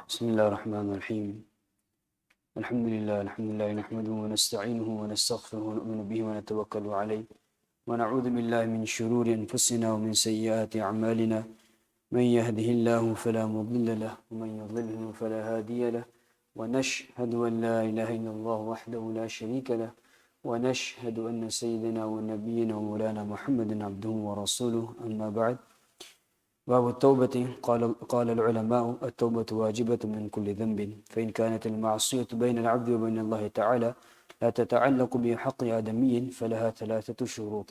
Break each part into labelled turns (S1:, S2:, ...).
S1: بسم الله الرحمن الرحيم الحمد لله نحمده ونستعينه ونستغفره ونؤمن به ونتوكل عليه ونعوذ بالله من شرور أنفسنا ومن سيئات أعمالنا من يهده الله فلا مضل له ومن يضلله فلا هادي له ونشهد أن لا إله إلا الله وحده لا شريك له ونشهد أن سيدنا ونبينا ومولانا محمد عبده ورسوله أما بعد باب التوبة قال العلماء التوبة واجبة من كل ذنب فإن كانت المعصية بين العبد وبين الله تعالى لا تتعلق بحق آدمي فلها ثلاثة شروط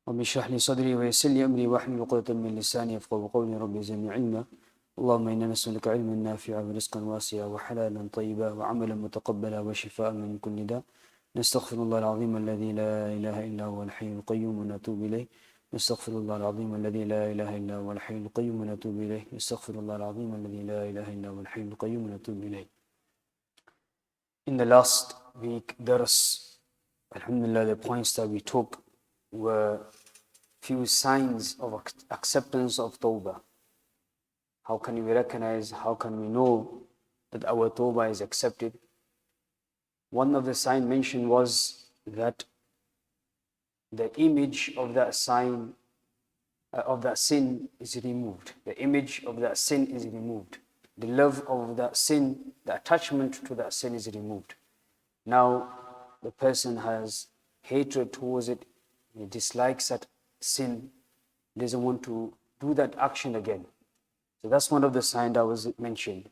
S1: رب اشرح لي صدري ويسر لي أمري واحلل عقدة من لساني يفقهوا قولي ربي زدني علما اللهم إنا نسألك علما نافعا ورزقا واسعا وحلالا طيبا وعملا متقبلا وشفاء من كل داء نستغفر الله العظيم الذي لا إله إلا هو الحي القيوم ونتوب إليه نستغفر الله العظيم الذي لا إله إلا هو الحي القيوم ونتوب إليه نستغفر الله العظيم الذي لا إله إلا هو الحي القيوم ونتوب إليه. In the last week dars, alhamdulillah, the points that we took were few signs of acceptance of tawbah. How can we recognize, how can we know that our tawbah is accepted? One of the signs mentioned was that the image of that sign, of that sin is removed. The image of that sin is removed. The love of that sin, the attachment to that sin is removed. Now the person has hatred towards it, he dislikes that sin, doesn't want to do that action again. So that's one of the signs that was mentioned.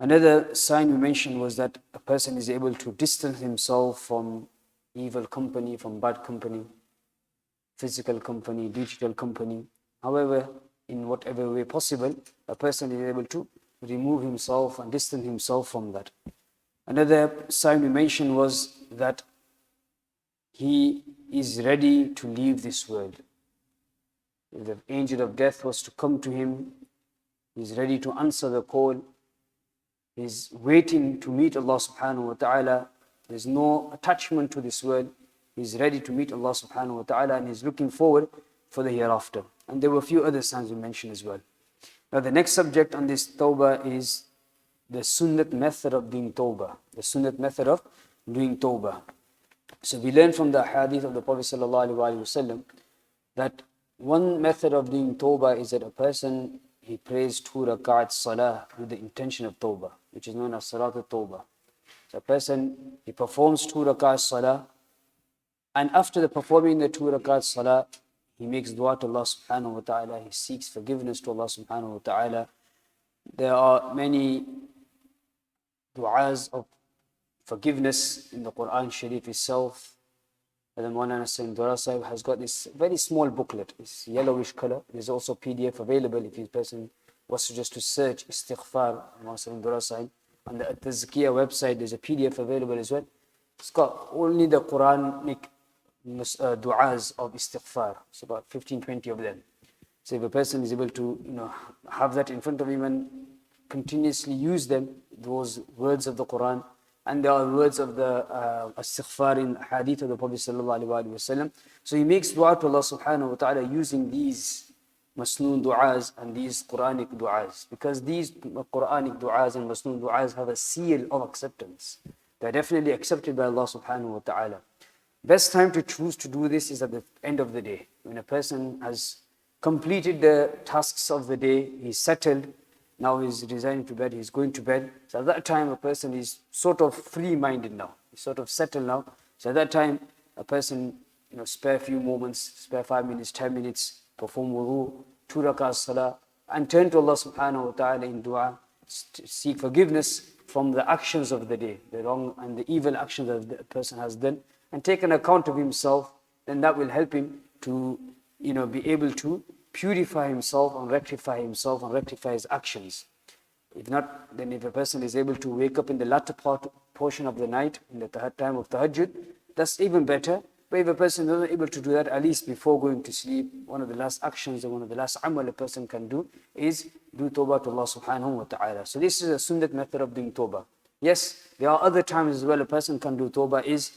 S1: Another sign we mentioned was that a person is able to distance himself from evil company, from bad company, physical company, digital company. However, in whatever way possible, a person is able to remove himself and distance himself from that. Another sign we mentioned was that he is ready to leave this world. If the angel of death was to come to him, he is ready to answer the call. He is waiting to meet Allah subhanahu wa ta'ala. There is no attachment to this world. He's ready to meet Allah subhanahu wa ta'ala and he's looking forward for the hereafter. And there were a few other signs we mentioned as well. Now the next subject on this tawbah is the sunnat method of doing tawbah. The sunnat method of doing tawbah. So we learn from the hadith of the Prophet sallallahu alaihi wasallam that one method of doing tawbah is that a person, he prays 2 rak'at salah with the intention of tawbah, which is known as salat al-tawbah. So a person, he performs 2 rak'at salah, and after the performing the 2 rakat salah, he makes dua to Allah subhanahu wa ta'ala, he seeks forgiveness to Allah subhanahu wa ta'ala. There are many du'as of forgiveness in the Quran Sharif itself. And then Maulana Sayyid Dura Sahib has got this very small booklet, it's yellowish color. There's also PDF available if the person was to just to search istighfar Maulana Sayyid Dura Sahib. On the Tazkiyah website, there's a PDF available as well. It's got only the Quranic du'as of istighfar. It's about 15-20 of them. So if a person is able to have that in front of him and continuously use them, those words of the Quran, and there are words of the istighfar in hadith of the Prophet sallallahu alaihi wasallam. So he makes dua to Allah subhanahu wa ta'ala using these masnoon du'as and these Quranic du'as, because these Quranic du'as and masnoon du'as have a seal of acceptance. They're definitely accepted by Allah subhanahu wa ta'ala. Best time to choose to do this is at the end of the day. When a person has completed the tasks of the day, he's settled, now he's resigning to bed, he's going to bed. So at that time, a person is sort of free-minded now. He's sort of settled now. So at that time, a person, spare a few moments, spare 5 minutes, 10 minutes, perform wudu, 2 rakat salah, and turn to Allah subhanahu wa ta'ala in dua, seek forgiveness from the actions of the day, the wrong and the evil actions that the person has done, and take an account of himself. Then that will help him to, be able to purify himself and rectify his actions. If not, then if a person is able to wake up in the latter portion of the night, in the time of tahajjud, that's even better. But if a person is not able to do that, at least before going to sleep, one of the last actions and one of the last amal a person can do is do tawbah to Allah subhanahu wa ta'ala. So this is a sunnat method of doing tawbah. Yes, there are other times as well a person can do tawbah is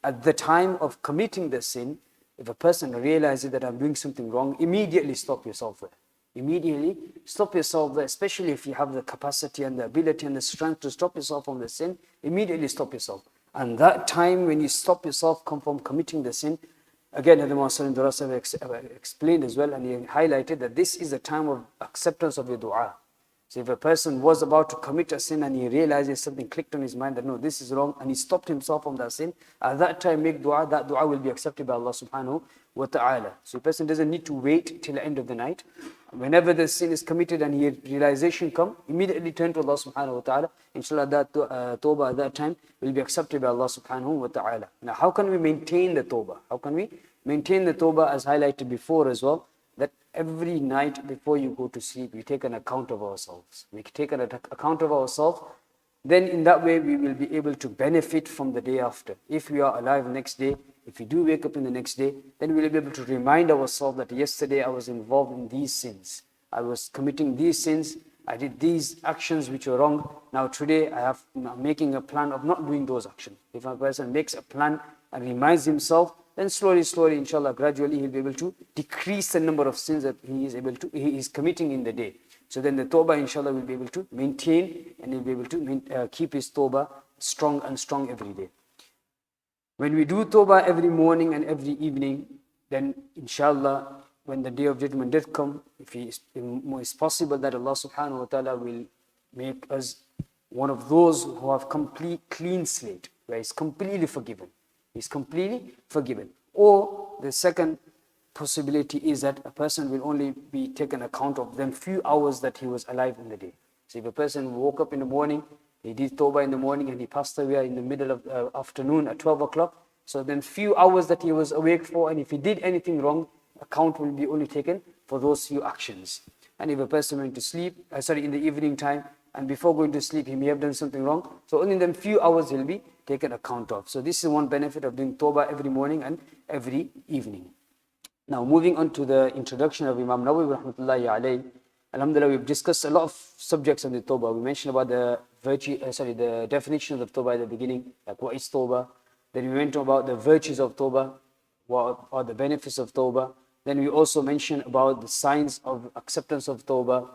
S1: at the time of committing the sin. If a person realizes that I'm doing something wrong, immediately stop yourself there. Immediately stop yourself there, especially if you have the capacity and the ability and the strength to stop yourself from the sin. Immediately stop yourself. And that time when you stop yourself from committing the sin, again, Hadith Muhammad explained as well, and he highlighted that this is the time of acceptance of your dua. So if a person was about to commit a sin and he realizes something clicked on his mind that no, this is wrong, and he stopped himself from that sin, at that time make dua, that dua will be accepted by Allah subhanahu wa ta'ala. So a person doesn't need to wait till the end of the night. Whenever the sin is committed and realization come, immediately turn to Allah subhanahu wa ta'ala. Inshallah, that tawbah at that time will be accepted by Allah subhanahu wa ta'ala. Now, how can we maintain the tawbah? How can we maintain the tawbah, as highlighted before as well? That every night before you go to sleep, we take an account of ourselves. We take an account of ourselves. Then in that way, we will be able to benefit from the day after. If we are alive next day, if we do wake up in the next day, then we'll be able to remind ourselves that yesterday I was involved in these sins. I was committing these sins. I did these actions which were wrong. Now today I'm making a plan of not doing those actions. If a person makes a plan and reminds himself, then slowly, inshallah, gradually he'll be able to decrease the number of sins that he is committing in the day. So then the tawbah, inshallah, will be able to maintain, and he'll be able to keep his tawbah strong and strong every day. When we do tawbah every morning and every evening, then inshallah, when the day of judgment does come, if it's possible that Allah subhanahu wa ta'ala will make us one of those who have complete clean slate, where he's completely forgiven. He's completely forgiven. Or the second possibility is that a person will only be taken account of them few hours that he was alive in the day. So if a person woke up in the morning, he did tawbah in the morning and he passed away in the middle of afternoon at 12 o'clock. So then few hours that he was awake for, and if he did anything wrong, account will be only taken for those few actions. And if a person went to sleep, in the evening time, and before going to sleep, he may have done something wrong. So only in them few hours he'll be taken account of. So this is one benefit of doing tawbah every morning and every evening. Now moving on to the introduction of Imam Nawawi rahmatullahi alayhi. Alhamdulillah, we've discussed a lot of subjects on the tawbah. We mentioned about the definitions of tawbah at the beginning, like what is tawbah. Then we went about the virtues of tawbah, what are the benefits of tawbah. Then we also mentioned about the signs of acceptance of tawbah.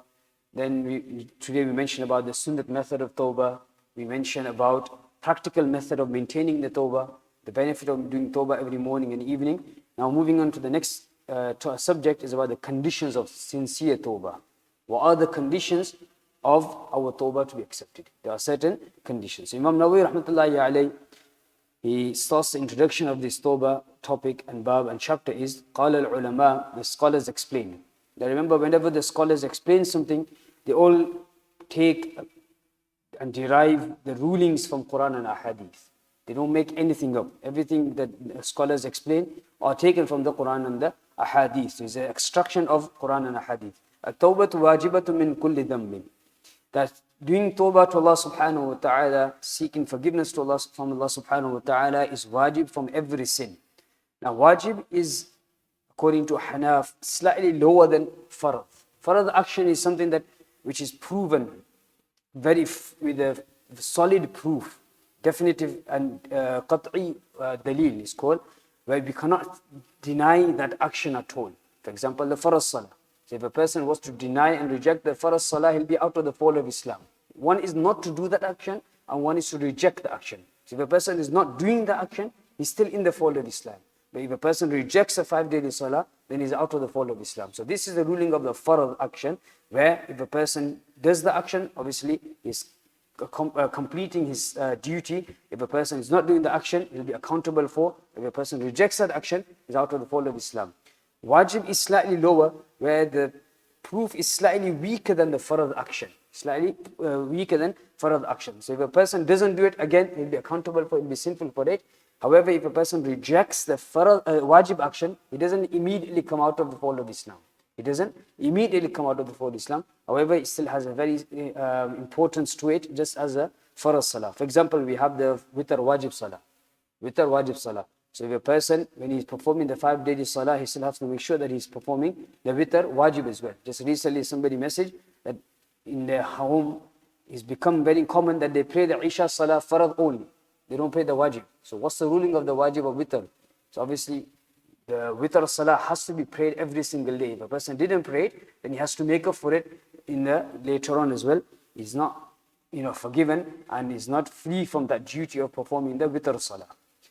S1: Then today we mentioned about the sunnat method of tawbah. We mentioned about practical method of maintaining the tawbah, the benefit of doing tawbah every morning and evening. Now moving on to the next subject is about the conditions of sincere tawbah. What are the conditions of our tawbah to be accepted? There are certain conditions. Imam Nawawi rahmatullahi alayhi, he starts the introduction of this tawbah topic and bab and chapter is قال العلماء, the scholars explain. Now remember, whenever the scholars explain something, they all take and derive the rulings from Quran and Ahadith. They don't make anything up. Everything that scholars explain are taken from the Quran and the Ahadith. It's an extraction of Quran and Ahadith. التوبة واجبة من كل ذنب. That doing tawbah to Allah subhanahu wa ta'ala, seeking forgiveness from Allah subhanahu wa ta'ala is wajib from every sin. Now wajib is, according to Hanaf, slightly lower than farad. Farad action is something which is proven with a solid proof, definitive and qat'i dalil is called, where we cannot deny that action at all. For example, the farad salah. So if a person was to deny and reject the farad salah, he'll be out of the fold of Islam. One is not to do that action, and one is to reject the action. So if a person is not doing the action, he's still in the fold of Islam. But if a person rejects a 5 daily salah, then he's out of the fold of Islam. So this is the ruling of the farad action, where if a person does the action, obviously he's completing his duty. If a person is not doing the action, he'll be accountable for. If a person rejects that action, he's out of the fold of Islam. Wajib is slightly lower, where the proof is slightly weaker than the farad action. Slightly weaker than farad action. So if a person doesn't do it, again, he'll be accountable for it, he'll be sinful for it. However, if a person rejects the wajib action, he doesn't immediately come out of the fold of Islam. He doesn't immediately come out of the fold of Islam. However, it still has a very importance to it, just as a farad salah. For example, we have the witr wajib salah. Witr wajib salah. So if a person, when he's performing the 5 daily salah, he still has to make sure that he's performing the witr wajib as well. Just recently, somebody messaged that in their home, it's become very common that they pray the Isha salah farad only. They don't pray the wajib. So what's the ruling of the wajib of witr? So obviously, The witr salah has to be prayed every single day. If a person didn't pray it, then he has to make up for it in the later on as well. He's not, forgiven, and is not free from that duty of performing the witr salah.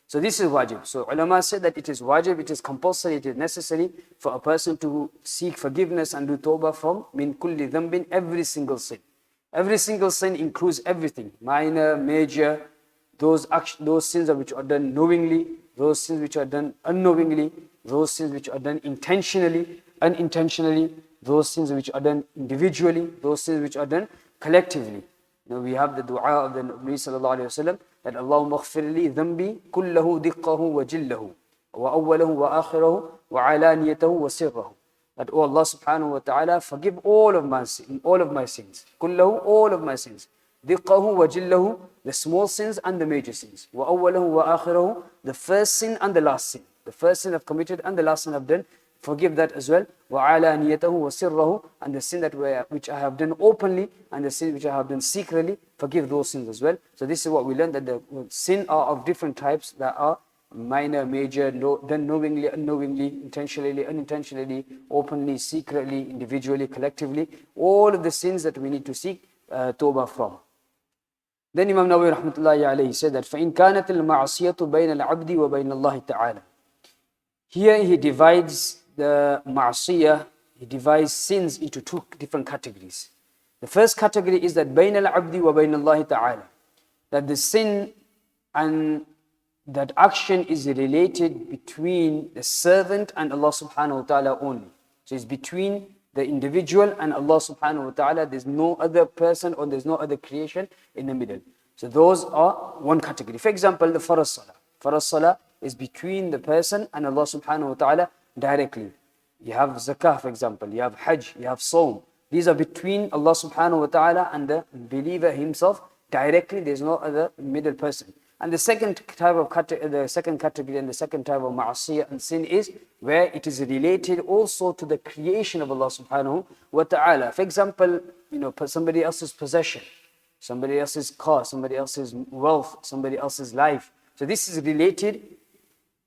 S1: So this is wajib. So ulama said that it is wajib, it is compulsory, it is necessary for a person to seek forgiveness and do tawbah from min kulli dhanbin, every single sin. Every single sin includes everything, minor, major, those sins which are done knowingly, those sins which are done unknowingly, those sins which are done intentionally, unintentionally, those sins which are done individually, those sins which are done collectively. We have the dua of the Nabi sallallahu alayhi wa sallam that Allahumma ghfir li dhanbi kullahu diqqahu wa jillahu wa awwalahu wa akhirahu wa alaniyatahu wa sirrahu. That, oh Allah subhanahu wa ta'ala, forgive all of my sins. Kullahu, all of my sins. Diqqahu wa jillahu, the small sins and the major sins. Wa awwalahu wa akhirahu, the first sin and the last sin. The first sin I've committed and the last sin I've done, forgive that as well. Wa alaniyatahu wa sirrahu, and the sin which I have done openly and the sin which I have done secretly, forgive those sins as well. So this is what we learned, that the sin are of different types, that are minor, major, done knowingly, unknowingly, intentionally, unintentionally, openly, secretly, individually, collectively. All of the sins that we need to seek tawbah from. Then Imam Nawawi rahmatullahi alayhi said that فَإِنْ كَانَتِ الْمَعْصِيَةُ بَيْنَ الْعَبْدِ وَبَيْنَ اللَّهِ تَعَالَى. Here he divides the ma'asiyah, he divides sins into two different categories. The first category is that بَيْنَ الْعَبْدِ وَبَيْنَ اللَّهِ تَعَالَى, that the sin and that action is related between the servant and Allah subhanahu wa ta'ala only. So it's between the individual and Allah subhanahu wa ta'ala. There's no other person or there's no other creation in the middle. So those are one category. For example, the farz salah. Farz salah is between the person and Allah subhanahu wa ta'ala directly. You have zakah, for example. You have hajj, you have sawm. These are between Allah subhanahu wa ta'ala and the believer himself directly. There's no other middle person. And the second type of category and the second type of ma'asiyah and sin is where it is related also to the creation of Allah subhanahu wa ta'ala. For example, somebody else's possession, somebody else's car, somebody else's wealth, somebody else's life. So this is related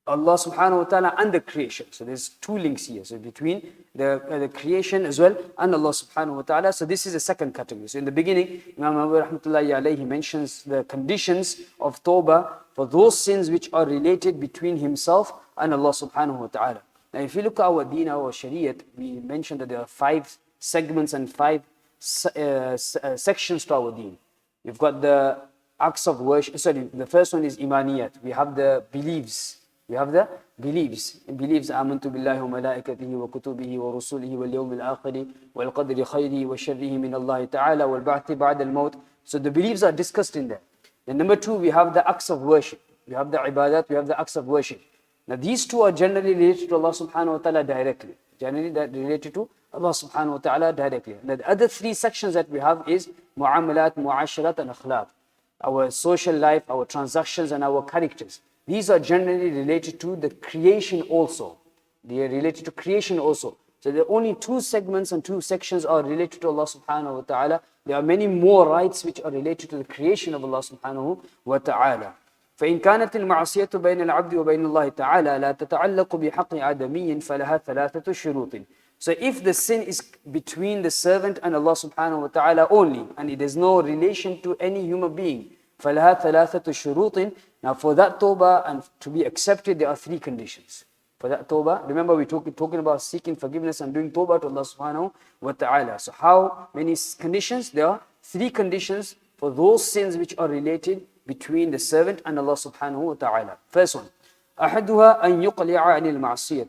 S1: Allah subhanahu wa ta'ala and the creation. So there's two links here. So between the creation as well and Allah subhanahu wa ta'ala. So this is the second category. So in the beginning, Imam Nawawi rahmatullahi alayhi mentions the conditions of tawbah for those sins which are related between himself and Allah subhanahu wa ta'ala. Now if you look at our deen, our shariat, we mentioned that there are 5 segments and 5 sections to our deen. You've got the acts of worship. The first one is imaniyat. We have the beliefs. We have the beliefs. آمنت بالله وملائكته وكتبه ورسله واليوم الآخر والقدر خيره وشره من الله تعالى والبعث بعد الموت. So the beliefs are discussed in there. Then number 2, we have the acts of worship. We have the ibadat, we have the acts of worship. Now these two are generally related to Allah subhanahu wa ta'ala directly. Generally related to Allah subhanahu wa ta'ala directly. Now the other 3 sections that we have is mu'amalat, mu'asharat and akhlaq. Our social life, our transactions and our characters. These are generally related to the creation also. They are related to creation also. So there are only 2 segments and 2 sections are related to Allah subhanahu wa ta'ala. There are many more rights which are related to the creation of Allah subhanahu wa ta'ala. فإن كانت المعصية بين العبد وبين الله تعالى لا تتعلق بحق آدمي فلها 3 شروط. So if the sin is between the servant and Allah subhanahu wa ta'ala only, and it has no relation to any human being, فَلَهَا ثَلَاثَةُ شُرُوطٍ. Now for that tawbah and to be accepted, there are 3 conditions. For that tawbah, remember we're talking about seeking forgiveness and doing tawbah to Allah subhanahu wa ta'ala. So how many conditions? There are 3 conditions for those sins which are related between the servant and Allah subhanahu wa ta'ala. First one, أَحَدُهَا أَن يُقْلِعَ عَنِ الْمَعْصِيَةِ.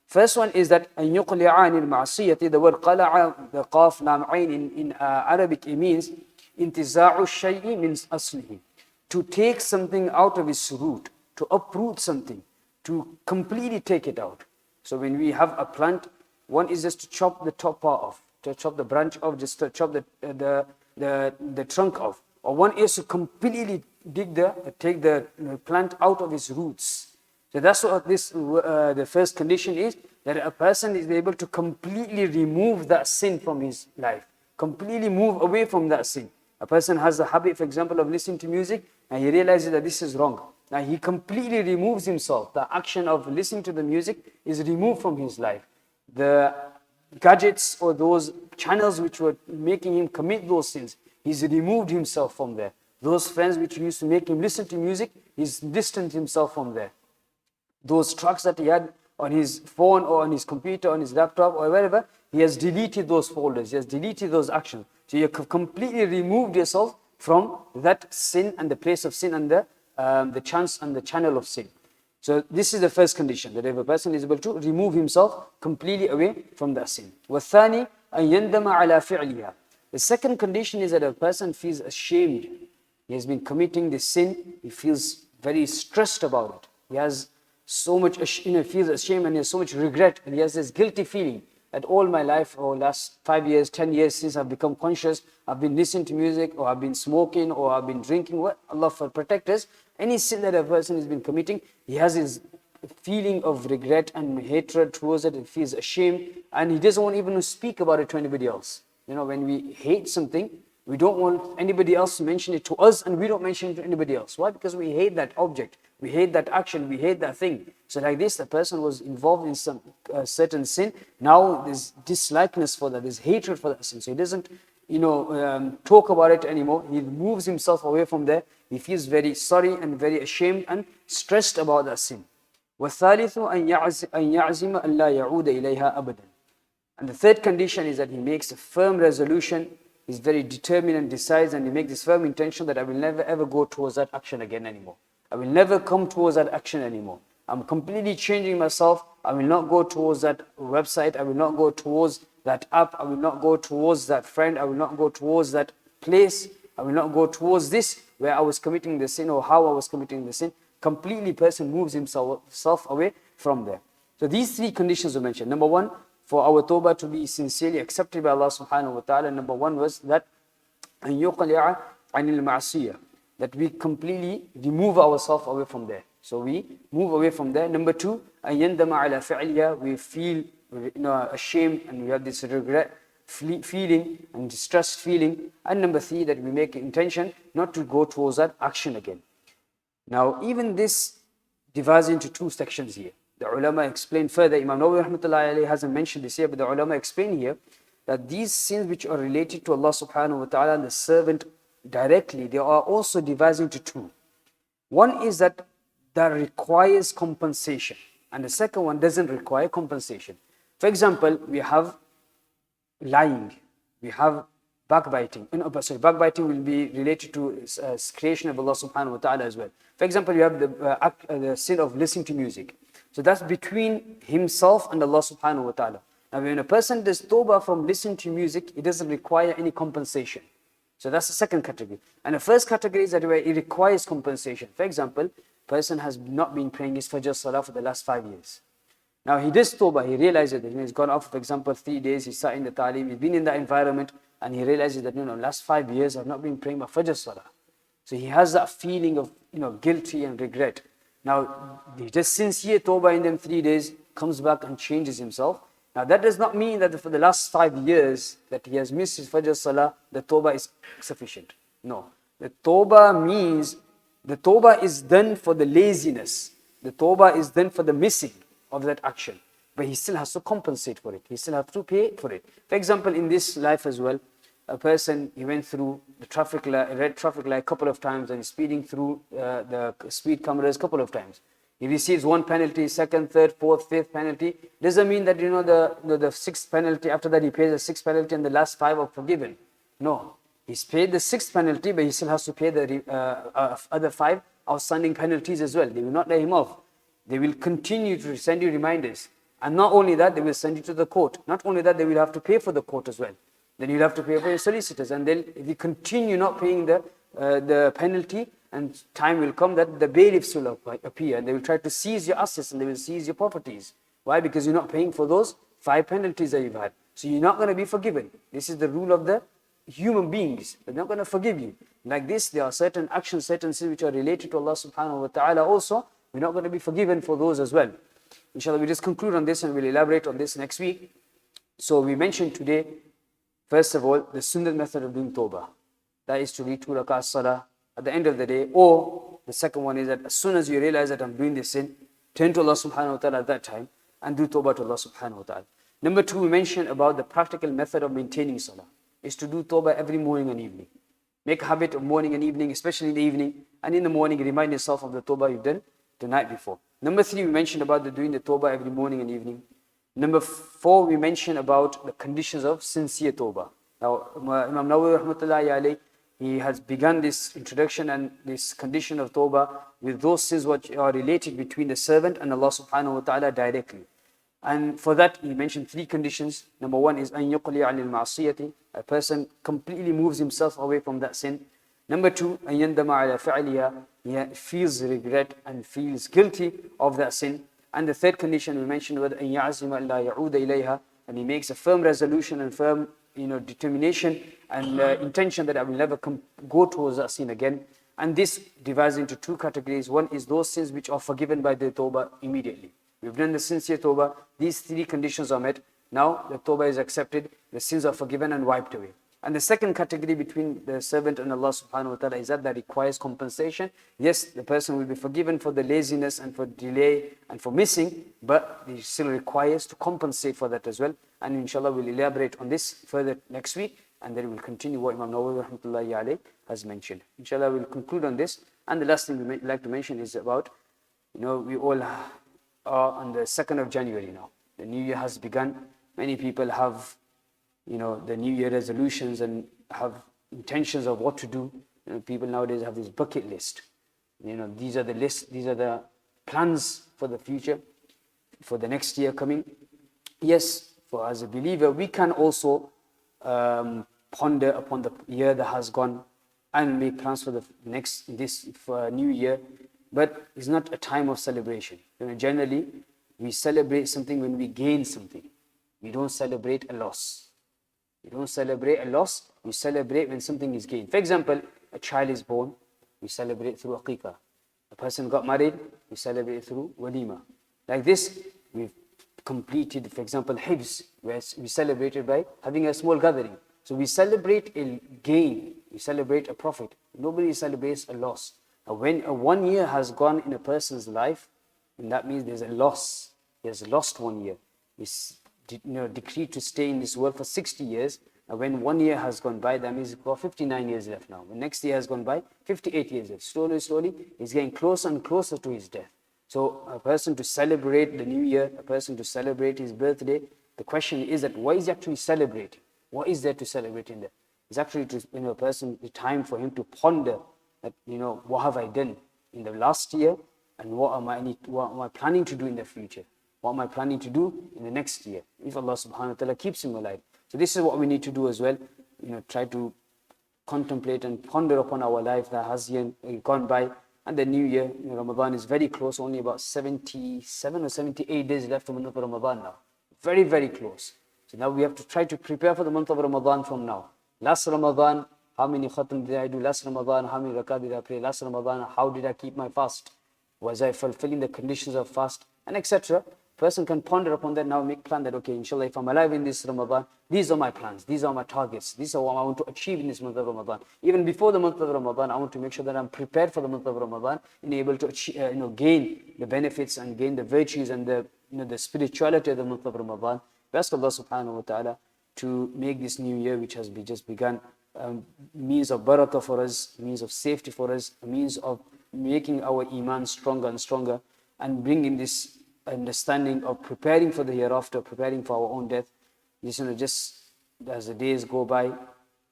S1: First one is that أَن يُقْلِعَ عَنِ الْمَعْصِيَةِ. The word قَلَعَ, the qaf, lam, ayn in Arabic, it means intiza'u shay'i min aslihi. To take something out of its root, to uproot something, to completely take it out. So when we have a plant, one is just to chop the top part off, to chop the branch off, just to chop the trunk off. Or one is to completely take the plant out of its roots. So that's what the first condition is, that a person is able to completely remove that sin from his life, completely move away from that sin. A person has the habit, for example, of listening to music and he realizes that this is wrong. Now he completely removes himself. The action of listening to the music is removed from his life. The gadgets or those channels which were making him commit those sins, he's removed himself from there. Those friends which used to make him listen to music, he's distanced himself from there. Those tracks that he had on his phone or on his computer, on his laptop or wherever, he has deleted those folders, he has deleted those actions. So you have completely removed yourself from that sin and the place of sin and the chance and the channel of sin. So this is the first condition, that if a person is able to remove himself completely away from that sin. وَالثَّانِي أَن يَنْدَمَ عَلَى فِعْلِهَا. The second condition is that a person feels ashamed. He has been committing this sin, he feels very stressed about it. He has so much, feels ashamed and he has so much regret, and he has this guilty feeling that all my life, or last 5 years, 10 years since I've become conscious, I've been listening to music, or I've been smoking, or I've been drinking. What Allah protect us. Any sin that a person has been committing, he has his feeling of regret and hatred towards it. He feels ashamed, and he doesn't want even to speak about it to anybody else. When we hate something, we don't want anybody else to mention it to us, and we don't mention it to anybody else. Why? Because we hate that object, we hate that action, we hate that thing. So like this, the person was involved in some certain sin. Now there's dislikeness for that, there's hatred for that sin. So he doesn't, talk about it anymore. He moves himself away from there. He feels very sorry and very ashamed and stressed about that sin. وَالثَّالِثُ أَن يَعْزِمَ أَن لَا يَعُودَ إِلَيْهَا أَبَدًا. And the third condition is that he makes a firm resolution. He's very determined and decides, and he makes this firm intention that I will never ever go towards that action again anymore. I will never come towards that action anymore. I'm completely changing myself. I will not go towards that website. I will not go towards that app. I will not go towards that friend. I will not go towards that place. I will not go towards this where I was committing the sin or how I was committing the sin. Completely person moves himself away from there. So these three conditions were mentioned. Number one, for our tawbah to be sincerely accepted by Allah subhanahu wa ta'ala, number one was that أن يقلع عن المعصية, that we completely remove ourselves away from there. So we move away from there. Number two, أن يندم على فعلها, we feel ashamed and we have this regret feeling and distressed feeling. And number three, that we make intention not to go towards that action again. Now even this divides into two sections here. The ulama explain further. Imam Nawawi rahmatullahi alayhi hasn't mentioned this here, but the ulama explain here that these sins which are related to Allah subhanahu wa ta'ala and the servant directly, they are also divided into two. One is that requires compensation, and the second one doesn't require compensation. For example, we have lying, we have backbiting. Backbiting will be related to creation of Allah subhanahu wa ta'ala as well. For example, you have the sin of listening to music. So that's between himself and Allah subhanahu wa ta'ala. Now when a person does tawbah from listening to music, it doesn't require any compensation. So that's the second category. And the first category is that where it requires compensation. For example, person has not been praying his Fajr Salah for the last 5 years. Now he does tawbah, he realizes that he's gone off, for example, 3 days, he sat in the ta'lim, he's been in that environment, and he realizes that, last 5 years I've not been praying my Fajr Salah. So he has that feeling of, guilty and regret. Now, he just sincere tawbah in them 3 days, comes back and changes himself. Now that does not mean that for the last 5 years that he has missed his Fajr Salah, the tawbah is sufficient. No. The tawbah means, the tawbah is done for the laziness. The tawbah is done for the missing of that action. But he still has to compensate for it. He still has to pay for it. For example, in this life as well, a person, he went through the traffic light, red traffic light a couple of times, and speeding through the speed cameras a couple of times. He receives one penalty, second, third, fourth, fifth penalty. Doesn't mean that the sixth penalty, after that he pays the sixth penalty and the last 5 are forgiven. No. He's paid the sixth penalty, but he still has to pay the other 5 outstanding penalties as well. They will not let him off. They will continue to send you reminders. And not only that, they will send you to the court. Not only that, they will have to pay for the court as well. Then you'll have to pay for your solicitors. And then if you continue not paying the penalty, and time will come that the bailiffs will appear. And they will try to seize your assets and they will seize your properties. Why? Because you're not paying for those 5 penalties that you've had. So you're not going to be forgiven. This is the rule of the human beings. They're not going to forgive you. Like this, there are certain actions, certain sins which are related to Allah subhanahu wa ta'ala also. We're not going to be forgiven for those as well. Inshallah, we just conclude on this and we'll elaborate on this next week. So we mentioned today, first of all, the sunnah method of doing tawbah. That is to read 2 rak'ahs salah at the end of the day, or The second one is that as soon as you realize that I'm doing this sin, turn to Allah subhanahu wa ta'ala at that time and do tawbah to Allah subhanahu wa ta'ala. Number two, we mentioned about the practical method of maintaining salah, is to do tawbah every morning and evening. Make a habit of morning and evening, especially in the evening, and in the morning remind yourself of the tawbah you've done the night before. Number three, we mentioned about doing the tawbah every morning and evening. Number four, we mentioned about the conditions of sincere tawbah. Now, Imam Nawawi rahmatullahi alayhi, he has begun this introduction and this condition of tawbah with those sins which are related between the servant and Allah subhanahu wa ta'ala directly. And for that, he mentioned three conditions. Number one is أَن يُقْلِعَ لِلْمَعْصِيَةِ, a person completely moves himself away from that sin. Number two, أَن يَنْدَمَ عَلَى فَعْلِهَا, he feels regret and feels guilty of that sin. And the third condition we mentioned was أَن يَعْزِمَ أَلَّا يَعُودَ إِلَيْهَا, and he makes a firm resolution and firm determination and intention that I will never go towards that sin again. And this divides into two categories. One is those sins which are forgiven by the tawbah immediately. We've done the sincere tawbah. These three conditions are met. Now the tawbah is accepted. The sins are forgiven and wiped away. And the second category between the servant and Allah subhanahu wa ta'ala is that requires compensation. Yes, the person will be forgiven for the laziness and for delay and for missing, but he still requires to compensate for that as well. And inshallah we'll elaborate on this further next week, and then we'll continue what Imam Nawawi rahmatullahi alayhi has mentioned. Inshallah we'll conclude on this. And the last thing we'd like to mention is about, we all are on the 2nd of January now. The new year has begun. Many people have the New Year resolutions and have intentions of what to do. People nowadays have this bucket list. These are the lists, these are the plans for the future, for the next year coming. Yes, for as a believer, we can also ponder upon the year that has gone and make plans for this new year. But it's not a time of celebration. Generally, we celebrate something when we gain something. We don't celebrate a loss. We don't celebrate a loss, we celebrate when something is gained. For example, a child is born, we celebrate through aqiqah. A person got married, we celebrate through walima. Like this, we've completed, for example, hibs, where we celebrated by having a small gathering. So we celebrate a gain, we celebrate a profit. Nobody celebrates a loss. Now, when a 1 year has gone in a person's life, then that means there's a loss. He has lost 1 year. He's decreed to stay in this world for 60 years. And when 1 year has gone by, that means he's got 59 years left now. When next year has gone by, 58 years left. Slowly, he's getting closer and closer to his death. So a person to celebrate the new year, a person to celebrate his birthday, the question is that what is he actually celebrating? What is there to celebrate in there? It's actually a person, the time for him to ponder that, what have I done in the last year, and what am I planning to do in the future? What am I planning to do in the next year, if Allah subhanahu wa ta'ala keeps him alive? So this is what we need to do as well. Try to contemplate and ponder upon our life that has gone by. And the new year, Ramadan is very close, only about 77 or 78 days left for the month of Ramadan now. Very, very close. So now we have to try to prepare for the month of Ramadan from now. Last Ramadan, how many khatam did I do? Last Ramadan, how many rakat did I pray? Last Ramadan, how did I keep my fast? Was I fulfilling the conditions of fast? And etc. Person can ponder upon that now, make plan that, okay, inshallah, if I'm alive in this Ramadan, these are my plans, these are my targets, these are what I want to achieve in this month of Ramadan. Even before the month of Ramadan, I want to make sure that I'm prepared for the month of Ramadan and able to achieve, gain the benefits and gain the virtues and the spirituality of the month of Ramadan. We ask Allah subhanahu wa ta'ala to make this new year, which has just begun, means of barakah for us, means of safety for us, a means of making our iman stronger and stronger, and bringing this understanding of preparing for the hereafter, preparing for our own death. Just as the days go by,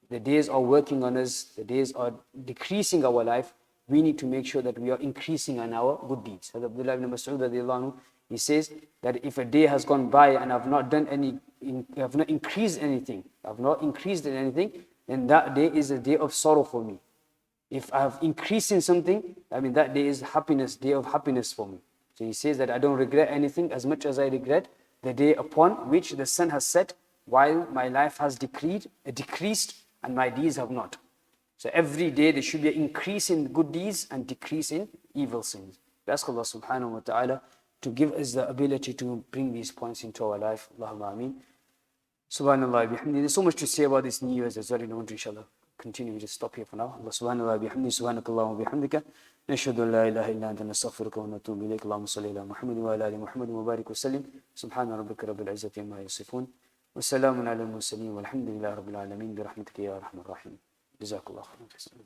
S1: the days are working on us, the days are decreasing our life. We need to make sure that we are increasing on our good deeds. Abdullah ibn Mas'ud radiallahu anhu, he says that if a day has gone by and I've not increased anything, then that day is a day of sorrow for me. If I have increased in something, that day is day of happiness for me. So he says that I don't regret anything as much as I regret the day upon which the sun has set, while my life has decreased and my deeds have not. So every day there should be an increase in good deeds and decrease in evil sins. We ask Allah subhanahu wa ta'ala to give us the ability to bring these points into our life. Allahumma ameen. Subhanallah, bihamdi. There's so much to say about this New Year's as well, inshallah. continue. We just stop here for now. Allah subhanahu wa bihamdi, subhanakallahu wa bihamdika. نشهد أن لا إله إلا أنت نستغفرك ونتوب إليك. اللهم صل على محمد وعلى آل محمد وبارك وسلم. سبحان ربك رب العزة عما يصفون وسلام على المرسلين والحمد لله رب العالمين برحمتك يا أرحم الراحمين. جزاك الله خيرا.